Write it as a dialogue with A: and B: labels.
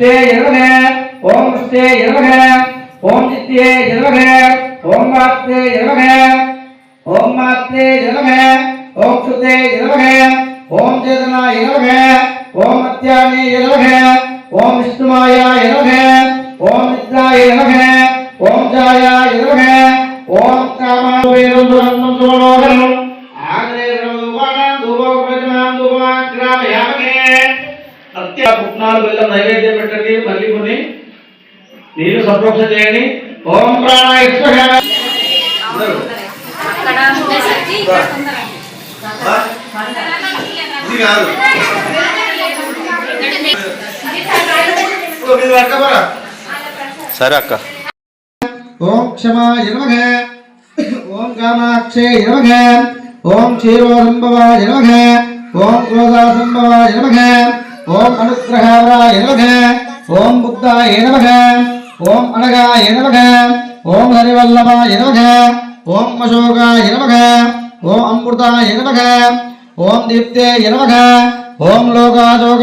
A: पुष्टे नमः ओम पुष्टे नमः ओम चित्ते नमः ओम मात्रे नमः ओम मात्रे नमः ओम क्षुते नमः ओम चेतनाय नमः ओम अत्याने नमः ओम विष्णुमायाय नमः ओम निद्राय नमः ओम जायाय नमः ओम कामावेदं सुमनोहरं आग्नेयं दुवानां दुवोपजनां दुवां ग्रामयामगे अत्य पुट्नाल बेल्లం నైవేద్యం పెట్టండి మళ్ళీ కొన్ని నీరు సంప్రోక్షణ చేయండి ఓం ప్రాణాయ స్వాహా అందరూ అక్కడ ఉండే సచ్చి ఇది కాదు ఓ మీరు వర్కబరా సరే అక్క ओम क्षमाय नमः ओम कामाक्षे नमः ओम क्षीरोसंभवाय नमः ओम क्रोधासंभवाय नमः ओम अनुग्रहाय नमः ओम बुद्धाय नमः ओम अनगाय नमः ओम हरिवल्लभाय नमः ओम अशोकाय नमः ओम अमृताय नमः ओम दीप्ताय नमः ओम लोकाशोक